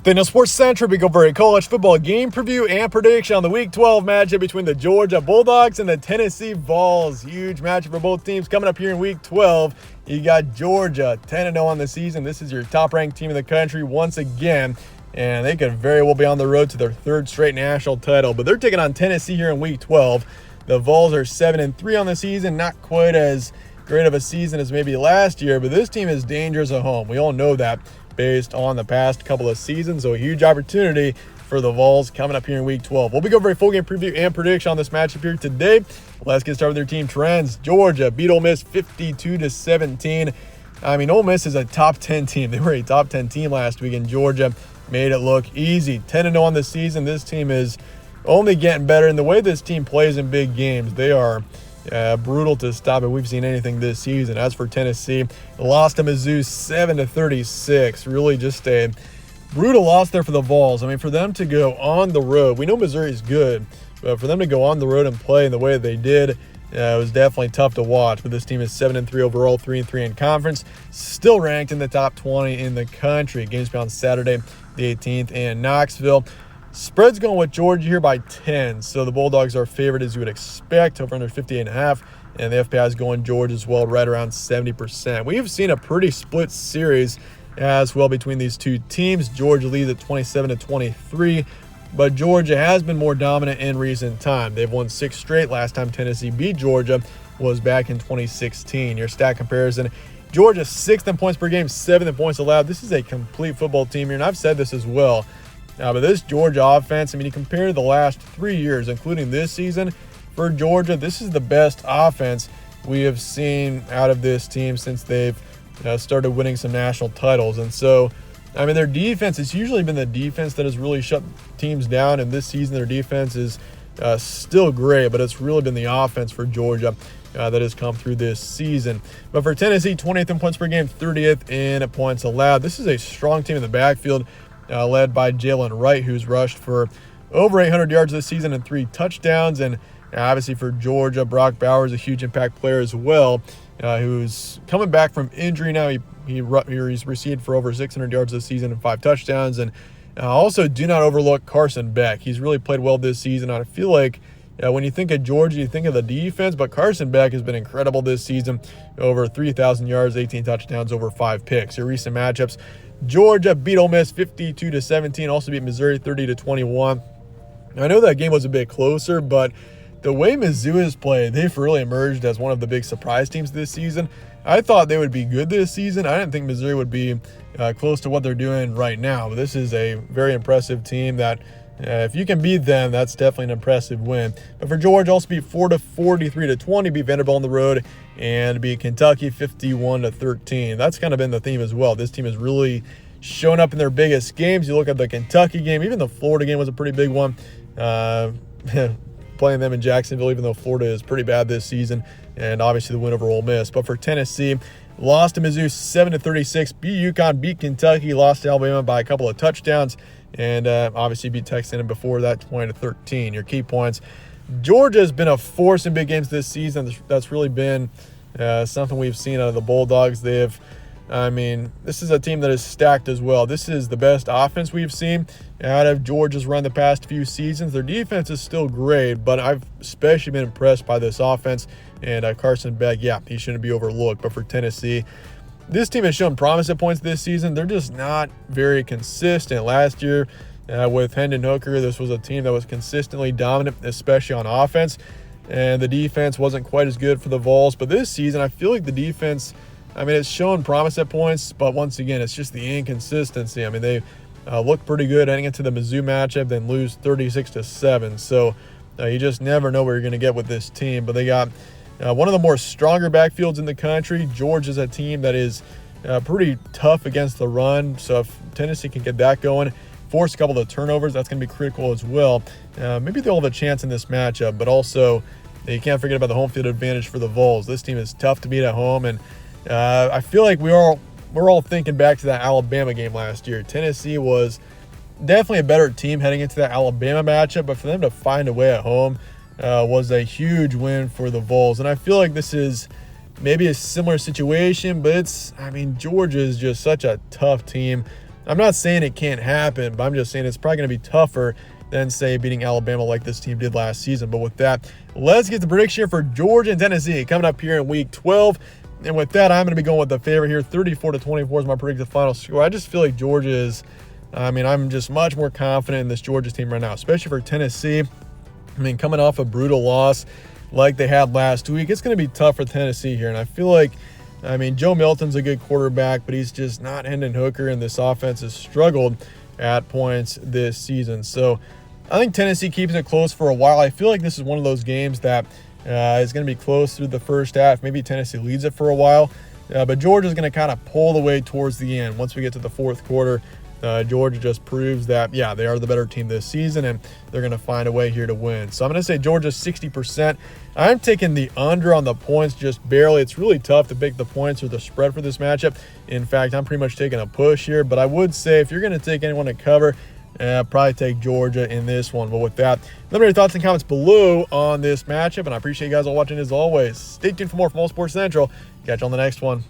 Then on Sports Central, we go for a college football game preview and prediction on the Week 12 matchup between the Georgia Bulldogs and the Tennessee Vols. Huge matchup for both teams coming up here in Week 12. You got Georgia 10-0 on the season. This is your top-ranked team in the country once again, and they could very well be on the road to their third straight national title. But they're taking on Tennessee here in Week 12. The Vols are 7-3 on the season, not quite as great of a season as maybe last year, but this team is dangerous at home. We all know that based on the past couple of seasons, so a huge opportunity for the Vols coming up here in Week 12. We'll be going for a full game preview and prediction on this matchup here today. Let's get started with their team trends. Georgia beat Ole Miss 52-17. I mean, Ole Miss is a top 10 team. They were a top 10 team last week, and Georgia made it look easy. 10-0 on the season. This team is only getting better, and the way this team plays in big games, they are brutal to stop it. We've seen anything this season. As for Tennessee, lost to Mizzou 7-36. Really just a brutal loss there for the Vols. I mean, for them to go on the road, we know Missouri is good, but for them to go on the road and play in the way they did, it was definitely tough to watch. But this team is 7-3 overall, 3-3 in conference, still ranked in the top 20 in the country. Games on Saturday, the 18th, in Knoxville. Spread's going with Georgia here by 10, so the Bulldogs are favored as you would expect, over under 58.5, and the FPI is going Georgia as well, right around 70%. We've seen a pretty split series as well between these two teams. Georgia leads at 27-23, but Georgia has been more dominant in recent time. They've won 6 straight. Last time Tennessee beat Georgia was back in 2016. Your stat comparison: Georgia 6th in points per game, 7th in points allowed. This is a complete football team here, and I've said this as well. But this Georgia offense, I mean, you compare the last 3 years, including this season, for Georgia, this is the best offense we have seen out of this team since they've started winning some national titles. And so, I mean, their defense, it's usually been the defense that has really shut teams down, and this season their defense is still great, but it's really been the offense for Georgia that has come through this season. But for Tennessee, 20th in points per game, 30th in points allowed. This is a strong team in the backfield, led by Jalen Wright, who's rushed for over 800 yards this season and 3 touchdowns. And obviously for Georgia, Brock Bowers, a huge impact player as well, who's coming back from injury now. He's received for over 600 yards this season and 5 touchdowns. And also, do not overlook Carson Beck. He's really played well this season. I feel like when you think of Georgia, you think of the defense, but Carson Beck has been incredible this season. Over 3,000 yards, 18 touchdowns, over 5 picks. Your recent matchups: Georgia beat Ole Miss 52-17, also beat Missouri 30-21. I know that game was a bit closer, but the way Mizzou has played, they've really emerged as one of the big surprise teams this season. I thought they would be good this season. I didn't think Missouri would be close to what they're doing right now. But this is a very impressive team that if you can beat them, that's definitely an impressive win. But for Georgia, also beat 43-20, beat Vanderbilt on the road, and beat Kentucky 51-13. That's kind of been the theme as well. This team has really shown up in their biggest games. You look at the Kentucky game, even the Florida game was a pretty big one. Playing them in Jacksonville, even though Florida is pretty bad this season, and obviously the win over Ole Miss. But for Tennessee, lost to Mizzou 7-36, beat UConn, beat Kentucky, lost to Alabama by a couple of touchdowns, and obviously beat Texas A&M before that 20-13. Your key points: Georgia has been a force in big games this season. That's really been something we've seen out of the Bulldogs. This is a team that is stacked as well. This is the best offense we've seen out of Georgia's run the past few seasons. Their defense is still great, but I've especially been impressed by this offense. And Carson Beck, he shouldn't be overlooked. But for Tennessee, this team has shown promise at points this season. They're just not very consistent. Last year with Hendon Hooker, this was a team that was consistently dominant, especially on offense. And the defense wasn't quite as good for the Vols. But this season, I feel like the defense, it's shown promise at points, but once again, it's just the inconsistency. They look pretty good heading into the Mizzou matchup, then lose 36-7. So you just never know what you're going to get with this team. But they got one of the more stronger backfields in the country. Georgia's a team that is pretty tough against the run. So if Tennessee can get that going, force a couple of turnovers, that's going to be critical as well. Maybe they'll have a chance in this matchup, but also you can't forget about the home field advantage for the Vols. This team is tough to beat at home, and I feel like we're all thinking back to that Alabama game last year. Tennessee was definitely a better team heading into that Alabama matchup, but for them to find a way at home was a huge win for the Vols. And I feel like this is maybe a similar situation, but Georgia is just such a tough team. I'm not saying it can't happen, but I'm just saying it's probably going to be tougher than, say, beating Alabama like this team did last season. But with that, let's get the prediction for Georgia and Tennessee coming up here in Week 12. And with that, I'm going to be going with the favorite here. 34-24 is my predicted final score. I just feel like Georgia is, I'm just much more confident in this Georgia team right now, especially for Tennessee. Coming off a brutal loss like they had last week, it's going to be tough for Tennessee here. And I feel like, Joe Milton's a good quarterback, but he's just not Hendon Hooker, and this offense has struggled at points this season. So I think Tennessee keeps it close for a while. I feel like this is one of those games that is going to be close through the first half. Maybe Tennessee leads it for a while, but Georgia's going to kind of pull the way towards the end. Once we get to the fourth quarter, Georgia just proves that, they are the better team this season, and they're going to find a way here to win. So I'm going to say Georgia 60%. I'm taking the under on the points just barely. It's really tough to pick the points or the spread for this matchup. In fact, I'm pretty much taking a push here, but I would say if you're going to take anyone to cover, probably take Georgia in this one. But with that, let me know your thoughts and comments below on this matchup, and I appreciate you guys all watching as always. Stay tuned for more from All Sports Central. Catch you on the next one.